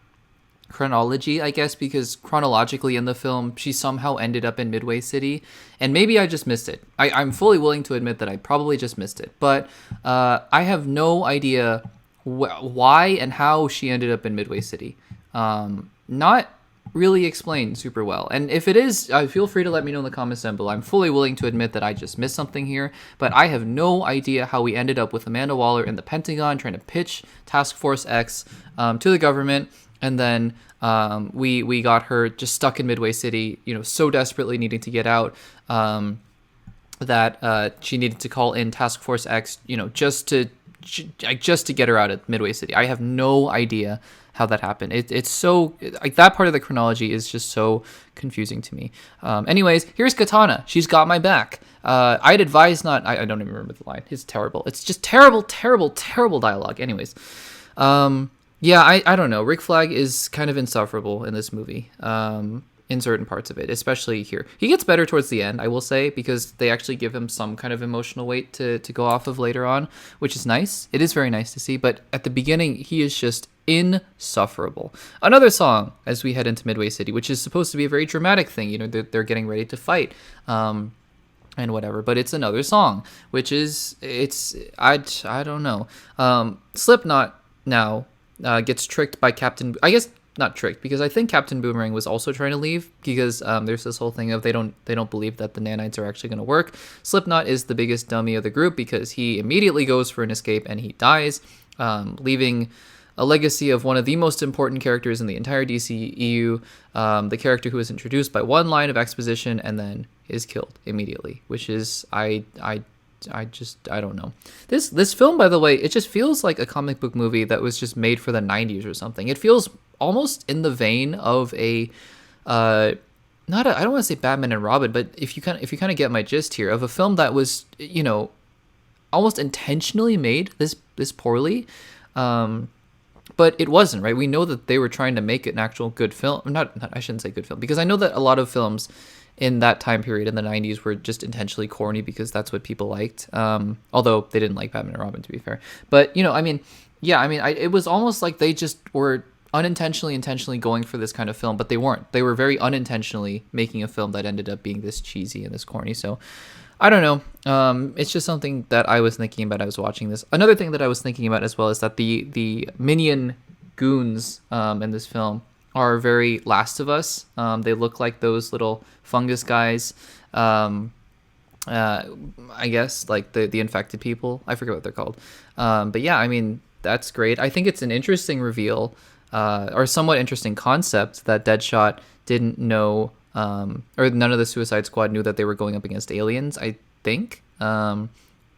chronology, I guess, because chronologically in the film, she somehow ended up in Midway City, and maybe I just missed it. I'm fully willing to admit that I probably just missed it, but I have no idea why and how she ended up in Midway City. Not really explained super well, and if it is, feel free to let me know in the comments down below. I'm fully willing to admit that I just missed something here, but I have no idea how we ended up with Amanda Waller in the Pentagon trying to pitch Task Force X to the government, and then we got her just stuck in Midway City, so desperately needing to get out that she needed to call in Task Force X, just to just to get her out of Midway City. I have no idea how that happened. It's so like that part of the chronology is just so confusing to me. Anyways, here's Katana. She's got my back. I'd advise not. I don't even remember the line. It's terrible. It's just terrible, terrible, terrible dialogue. Anyways, yeah, I don't know. Rick Flag is kind of insufferable in this movie. In certain parts of it, especially here. He gets better towards the end, I will say, because they actually give him some kind of emotional weight to go off of later on, which is nice. It is very nice to see, but at the beginning, he is just insufferable. Another song as we head into Midway City, which is supposed to be a very dramatic thing. You know, they're getting ready to fight. And whatever, but it's another song, which is, I don't know. Slipknot now gets tricked by I guess not tricked, because I think Captain Boomerang was also trying to leave, because there's this whole thing of they don't believe that the nanites are actually going to work. Slipknot is the biggest dummy of the group because he immediately goes for an escape and he dies, leaving a legacy of one of the most important characters in the entire DCEU, the character who was introduced by one line of exposition and then is killed immediately, which is I don't know. This film, by the way, it just feels like a comic book movie that was just made for the 90s or something. It feels almost in the vein of a I don't want to say Batman and Robin, but if you kind of get my gist here, of a film that was, you know, almost intentionally made this poorly. But it wasn't, right? We know that they were trying to make an actual good film. I shouldn't say good film, because I know that a lot of films in that time period in the 90s were just intentionally corny because that's what people liked. Although they didn't like Batman and Robin, to be fair. But, you know, I mean, yeah, I mean, it was almost like they just were intentionally going for this kind of film, but they weren't. They were very unintentionally making a film that ended up being this cheesy and this corny. So I don't know. It's just something that I was thinking about as I was watching this. Another thing that I was thinking about as well is that the minion goons in this film are very Last of Us. They look like those little fungus guys. I guess like the infected people. I forget what they're called. But yeah, I mean, that's great. I think it's an interesting reveal, or somewhat interesting concept, that Deadshot didn't know, or none of the Suicide Squad knew that they were going up against aliens, I think.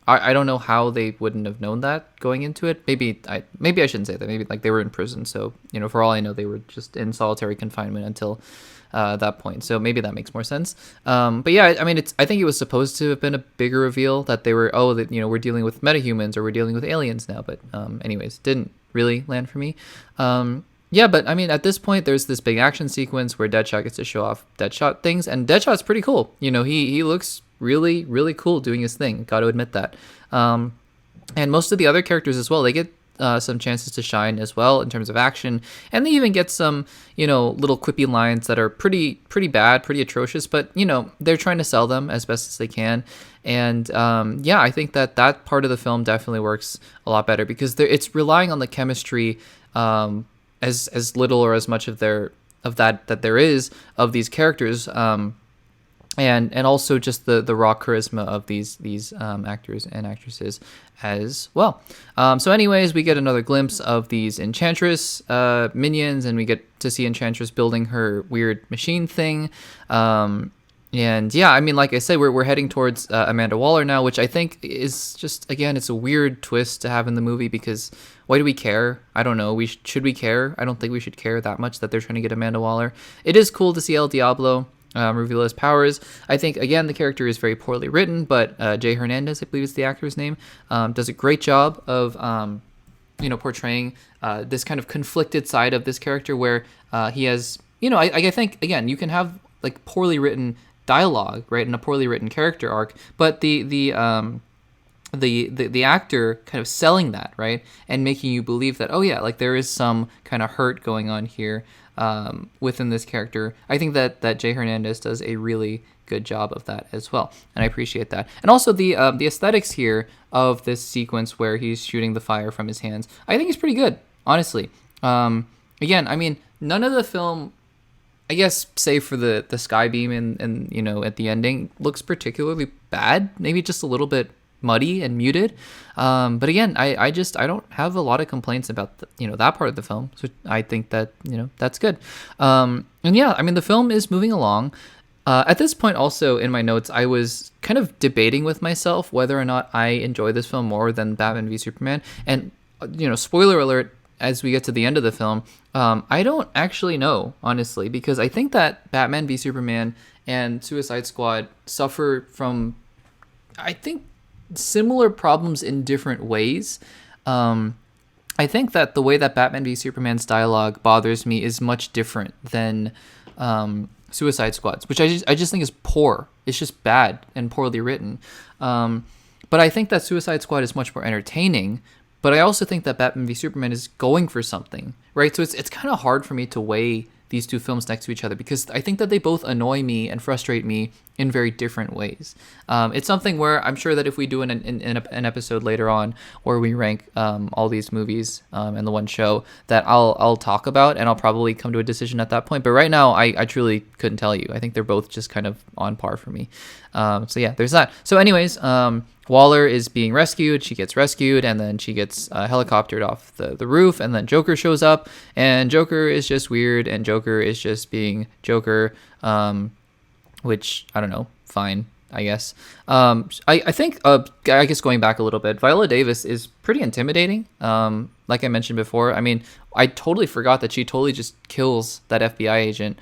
I don't know how they wouldn't have known that going into it. Maybe I shouldn't say that. Maybe like they were in prison, so, you know, for all I know, they were just in solitary confinement until that point. So maybe that makes more sense. But yeah, I mean, I think it was supposed to have been a bigger reveal that they were, that, you know, we're dealing with metahumans or we're dealing with aliens now. But anyways, didn't really land for me. Yeah, but I mean, at this point, there's this big action sequence where Deadshot gets to show off Deadshot things, and Deadshot's pretty cool. You know, he looks really, really cool doing his thing. Got to admit that. And most of the other characters as well, they get some chances to shine as well in terms of action, and they even get some, you know, little quippy lines that are pretty bad, pretty atrocious, but, you know, they're trying to sell them as best as they can. And yeah, I think that part of the film definitely works a lot better because it's relying on the chemistry as little or as much of that there is of these characters, and also just the raw charisma of these actors and actresses as well. So anyways, we get another glimpse of these Enchantress minions, and we get to see Enchantress building her weird machine thing. And yeah, I mean, like I said, we're heading towards Amanda Waller now, which I think is just, again, it's a weird twist to have in the movie, because why do we care? I don't know. Should we care? I don't think we should care that much that they're trying to get Amanda Waller. It is cool to see El Diablo reveal his powers. I think, again, the character is very poorly written, but Jay Hernandez, I believe is the actor's name, does a great job of portraying this kind of conflicted side of this character where he has, I think, again, you can have like poorly written dialogue, right, and a poorly written character arc, but the actor kind of selling that, right, and making you believe that, oh yeah, like there is some kind of hurt going on here within this character. I think that Jay Hernandez does a really good job of that as well, and I appreciate that. And also the aesthetics here of this sequence where he's shooting the fire from his hands, I think is pretty good, honestly. Again, I mean, none of the film, I guess, save for the sky beam and at the ending, looks particularly bad. Maybe just a little bit muddy and muted. But again, I don't have a lot of complaints about that part of the film. So I think that that's good. And yeah, I mean, the film is moving along. At this point, also in my notes, I was kind of debating with myself whether or not I enjoy this film more than Batman v Superman. And, spoiler alert, as we get to the end of the film, I don't actually know, honestly, because I think that Batman v Superman and Suicide Squad suffer from, I think, similar problems in different ways. I think that the way that Batman v Superman's dialogue bothers me is much different than Suicide Squad's, which I just think is poor. It's just bad and poorly written. But I think that Suicide Squad is much more entertaining. But I also think that Batman v Superman is going for something, right? So it's kind of hard for me to weigh these two films next to each other because I think that they both annoy me and frustrate me in very different ways. It's something where I'm sure that if we do an episode later on where we rank all these movies in the one show, that I'll talk about and I'll probably come to a decision at that point. But right now, I truly couldn't tell you. I think they're both just kind of on par for me. So yeah, there's that. So anyways, Waller is being rescued. She gets rescued, and then she gets helicoptered off the roof, and then Joker shows up, and Joker is just weird, and Joker is just being Joker, which, I don't know, fine, I guess. I think, I guess going back a little bit, Viola Davis is pretty intimidating, like I mentioned before. I mean, I totally forgot that she totally just kills that FBI agent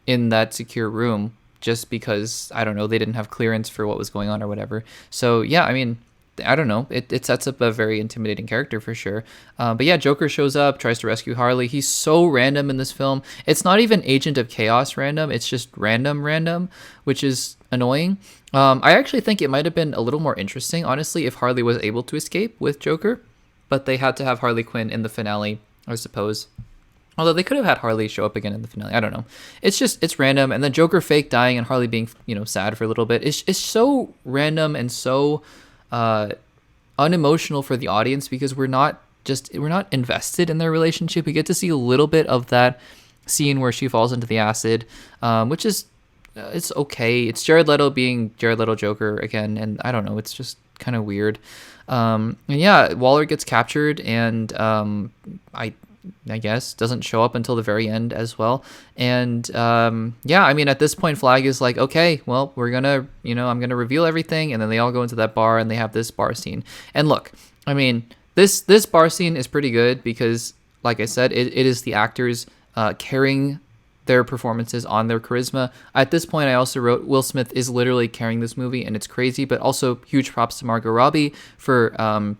in that secure room, just because, I don't know, they didn't have clearance for what was going on or whatever. So yeah, I mean, I don't know. It sets up a very intimidating character for sure. But yeah, Joker shows up, tries to rescue Harley. He's so random in this film. It's not even Agent of Chaos random. It's just random, which is annoying. I actually think it might have been a little more interesting, honestly, if Harley was able to escape with Joker. But they had to have Harley Quinn in the finale, I suppose. Although they could have had Harley show up again in the finale. I don't know. It's random. And then Joker fake dying and Harley being, sad for a little bit. It's so random and so unemotional for the audience because we're not invested in their relationship. We get to see a little bit of that scene where she falls into the acid, which is, it's okay. It's Jared Leto being Jared Leto Joker again. And I don't know. It's just kind of weird. And yeah, Waller gets captured and I guess doesn't show up until the very end as well. And yeah, I mean, at this point, Flag is like, okay, well, we're gonna, I'm gonna reveal everything. And then they all go into that bar and they have this bar scene. And look, I mean, this bar scene is pretty good because, like I said, it is the actors carrying their performances on their charisma. At this point, I also wrote Will Smith is literally carrying this movie, and it's crazy. But also huge props to Margot Robbie for having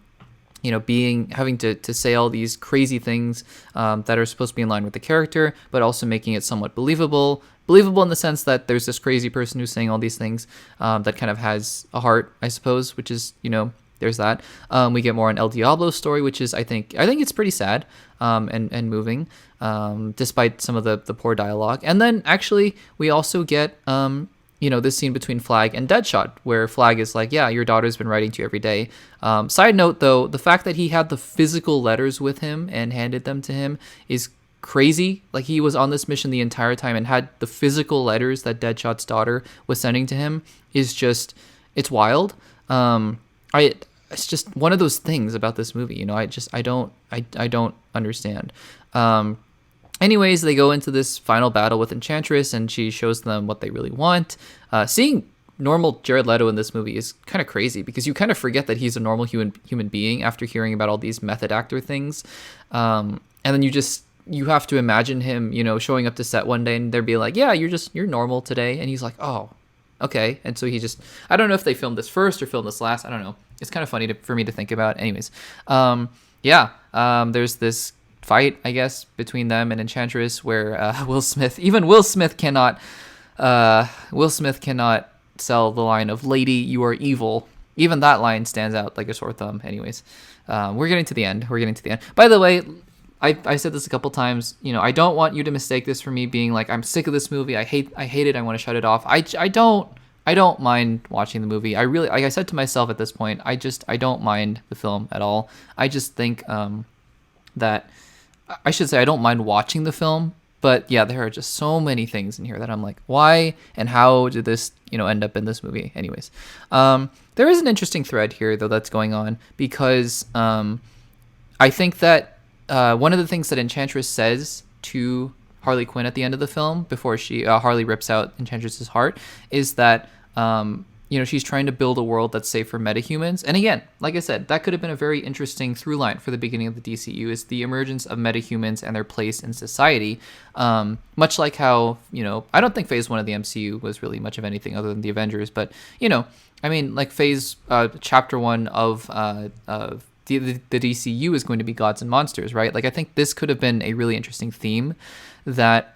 to say all these crazy things that are supposed to be in line with the character, but also making it somewhat believable in the sense that there's this crazy person who's saying all these things that kind of has a heart, I suppose, which is, there's that. We get more on El Diablo's story, which is, I think it's pretty sad and moving, despite some of the poor dialogue. And then actually we also get this scene between Flag and Deadshot, where Flag is like, yeah, your daughter's been writing to you every day. Side note, though, the fact that he had the physical letters with him and handed them to him is crazy. Like, he was on this mission the entire time and had the physical letters that Deadshot's daughter was sending to him is just, it's wild. It's just one of those things about this movie, I don't understand. Anyways, they go into this final battle with Enchantress, and she shows them what they really want. Seeing normal Jared Leto in this movie is kind of crazy because you kind of forget that he's a normal human being after hearing about all these method actor things. And then you have to imagine him, showing up to set one day and they're being like, yeah, you're normal today. And he's like, oh, okay. And so I don't know if they filmed this first or filmed this last. I don't know. It's kind of funny for me to think about. Anyways, there's this fight, I guess, between them and Enchantress, where Will Smith cannot sell the line of "Lady, you are evil." Even that line stands out like a sore thumb. Anyways, we're getting to the end. By the way, I said this a couple times. I don't want you to mistake this for me being like, I'm sick of this movie. I hate it. I want to shut it off. I don't mind watching the movie. I really, like I said to myself at this point, I don't mind the film at all. I just think that. I should say I don't mind watching the film, but yeah, there are just so many things in here that I'm like, why and how did this, end up in this movie? Anyways, there is an interesting thread here though that's going on because I think that one of the things that Enchantress says to Harley Quinn at the end of the film before she Harley rips out Enchantress's heart, is that she's trying to build a world that's safe for metahumans. And again, like I said, that could have been a very interesting through line for the beginning of the DCU, is the emergence of metahumans and their place in society. Much like how, I don't think Phase 1 of the MCU was really much of anything other than the Avengers, but, like Phase Chapter 1 of the DCU is going to be gods and monsters, right? Like, I think this could have been a really interesting theme that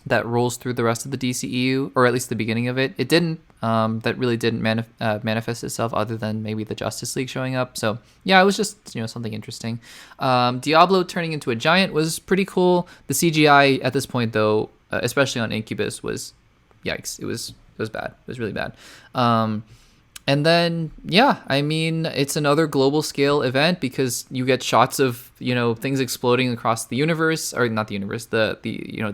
that rolls through the rest of the DCEU, or at least the beginning of it. It didn't. That really didn't manifest itself, other than maybe the Justice League showing up. So yeah, it was just something interesting. Diablo turning into a giant was pretty cool. The CGI at this point, though, especially on Incubus, was yikes. It was bad. It was really bad. And then, yeah, I mean, it's another global scale event because you get shots of, things exploding across the universe, or not the universe, the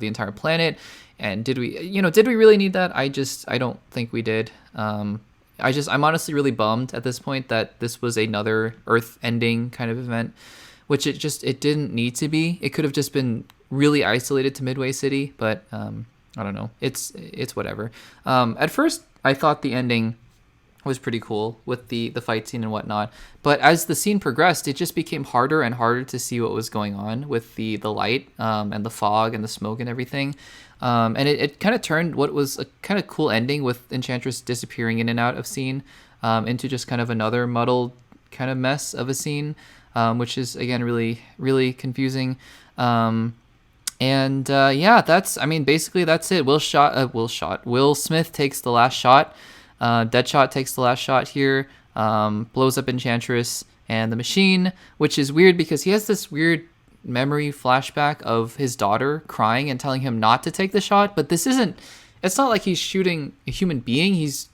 entire planet. And did we really need that? I don't think we did. I'm honestly really bummed at this point that this was another Earth ending kind of event, which it didn't need to be. It could have just been really isolated to Midway City, but I don't know. It's whatever. At first, I thought the ending was pretty cool with the fight scene and whatnot, but as the scene progressed, it just became harder and harder to see what was going on with the light and the fog and the smoke and everything, and it kind of turned what was a kind of cool ending with Enchantress disappearing in and out of scene into just kind of another muddled kind of mess of a scene, which is again really, really confusing. Basically that's it. Will Smith takes the last shot. Deadshot takes the last shot here, blows up Enchantress and the Machine, which is weird because he has this weird memory flashback of his daughter crying and telling him not to take the shot. But it's not like he's shooting a human being. He's,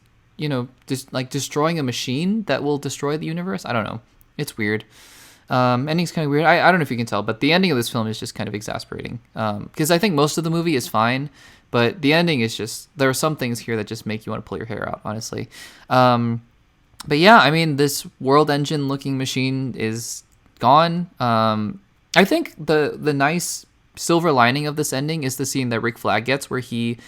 just like destroying a machine that will destroy the universe. I don't know. It's weird. Ending's kind of weird. I don't know if you can tell, but the ending of this film is just kind of exasperating. Because I think most of the movie is fine, but the ending is just, there are some things here that just make you want to pull your hair out, honestly. But yeah, I mean, this world engine looking machine is gone. I think the nice silver lining of this ending is the scene that Rick Flag gets where he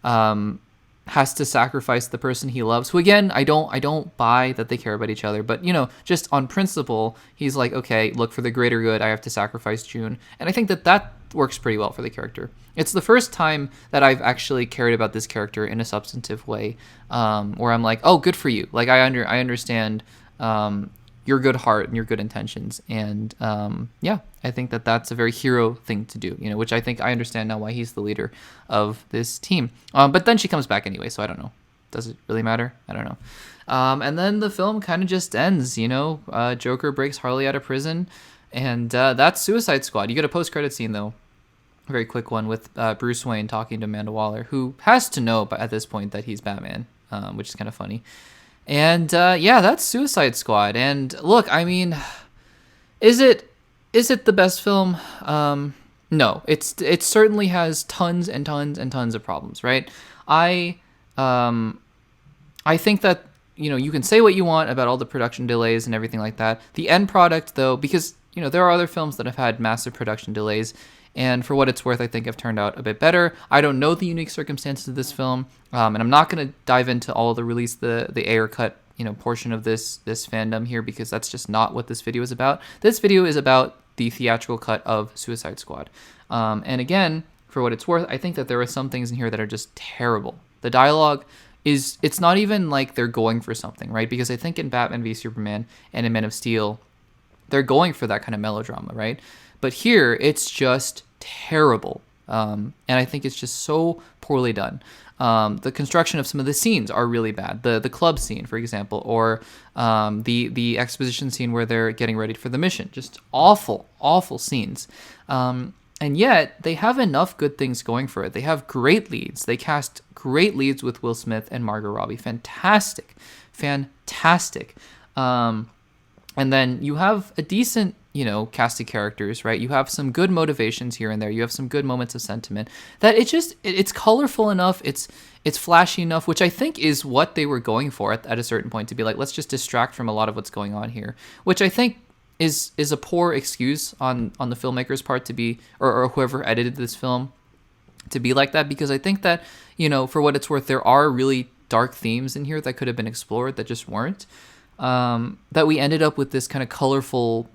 has to sacrifice the person he loves, who again, I don't buy that they care about each other, but just on principle, he's like, okay, look, for the greater good, I have to sacrifice June. And I think that works pretty well for the character. It's the first time that I've actually cared about this character in a substantive way, where I'm like, oh, good for you. Like, I understand your good heart and your good intentions. And I think that's a very hero thing to do, which I think I understand now why he's the leader of this team. But then she comes back anyway, so I don't know. Does it really matter? I don't know. And then the film kind of just ends, Joker breaks Harley out of prison, and that's Suicide Squad. You get a post-credit scene, though. A very quick one with Bruce Wayne talking to Amanda Waller, who has to know at this point that he's Batman, which is kind of funny. And that's Suicide Squad. And look, I mean, is it the best film? No, it certainly has tons and tons and tons of problems, right? I think that you can say what you want about all the production delays and everything like that. The end product, though, because there are other films that have had massive production delays, and for what it's worth, I think have turned out a bit better. I don't know the unique circumstances of this film, and I'm not going to dive into all the release, the air cut, portion of this fandom here, because that's just not what this video is about. This video is about the theatrical cut of Suicide Squad. And again, for what it's worth, I think that there are some things in here that are just terrible. The dialogue it's not even like they're going for something, right? Because I think in Batman v Superman and in Man of Steel, they're going for that kind of melodrama, right? But here, it's just terrible. And I think it's just so poorly done. The construction of some of the scenes are really bad. The club scene, for example, or the exposition scene where they're getting ready for the mission. Just awful, awful scenes. And yet, they have enough good things going for it. They have great leads. They cast great leads with Will Smith and Margot Robbie. Fantastic. And then you have a decent, cast of characters, right? You have some good motivations here and there. You have some good moments of sentiment. That it's colorful enough. It's flashy enough, which I think is what they were going for at a certain point, to be like, let's just distract from a lot of what's going on here, which I think is a poor excuse on the filmmaker's part to be, or whoever edited this film to be like that, because I think that, for what it's worth, there are really dark themes in here that could have been explored that just weren't. That we ended up with this kind of colorful,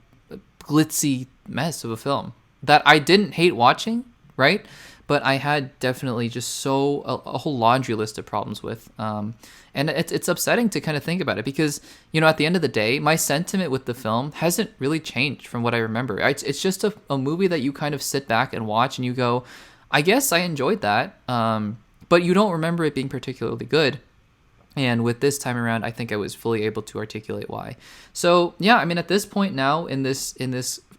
glitzy mess of a film that I didn't hate watching, right? But I had definitely just a whole laundry list of problems with. And it's upsetting to kind of think about it because, at the end of the day, my sentiment with the film hasn't really changed from what I remember. It's just a movie that you kind of sit back and watch and you go, I guess I enjoyed that. But you don't remember it being particularly good. And with this time around, I think I was fully able to articulate why. So yeah, I mean, at this point now in this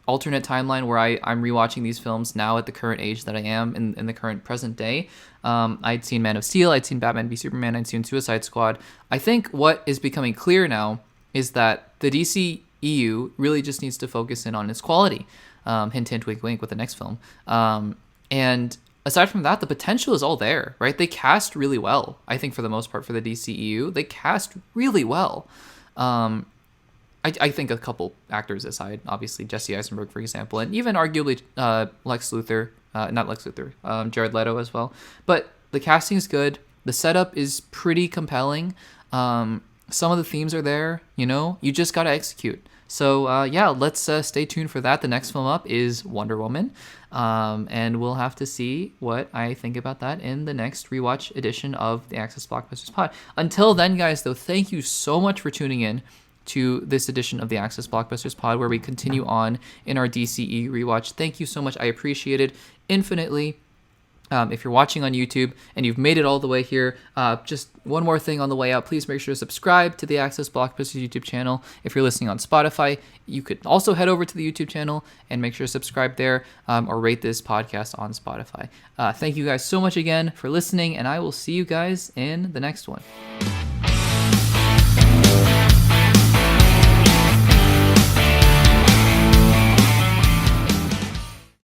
alternate timeline where I'm rewatching these films now at the current age that I am in the current present day, I'd seen Man of Steel, I'd seen Batman v Superman, I'd seen Suicide Squad. I think what is becoming clear now is that the DCEU really just needs to focus in on its quality. Hint, hint, wink, wink with the next film. And aside from that, the potential is all there, right? They cast really well, I think, for the most part, for the DCEU. They cast really well. I think a couple actors aside, obviously Jesse Eisenberg, for example, and even arguably Jared Leto as well. But the casting is good. The setup is pretty compelling. Some of the themes are there, you just got to execute. So let's stay tuned for that. The next film up is Wonder Woman. And we'll have to see what I think about that in the next rewatch edition of the Access Blockbusters Pod. Until then, guys, though, thank you so much for tuning in to this edition of the Access Blockbusters Pod, where we continue on in our DCE rewatch. Thank you so much. I appreciate it infinitely. If you're watching on YouTube and you've made it all the way here, just one more thing on the way out. Please make sure to subscribe to the Access Blockbusters YouTube channel. If you're listening on Spotify, you could also head over to the YouTube channel and make sure to subscribe there, or rate this podcast on Spotify. Thank you guys so much again for listening, and I will see you guys in the next one.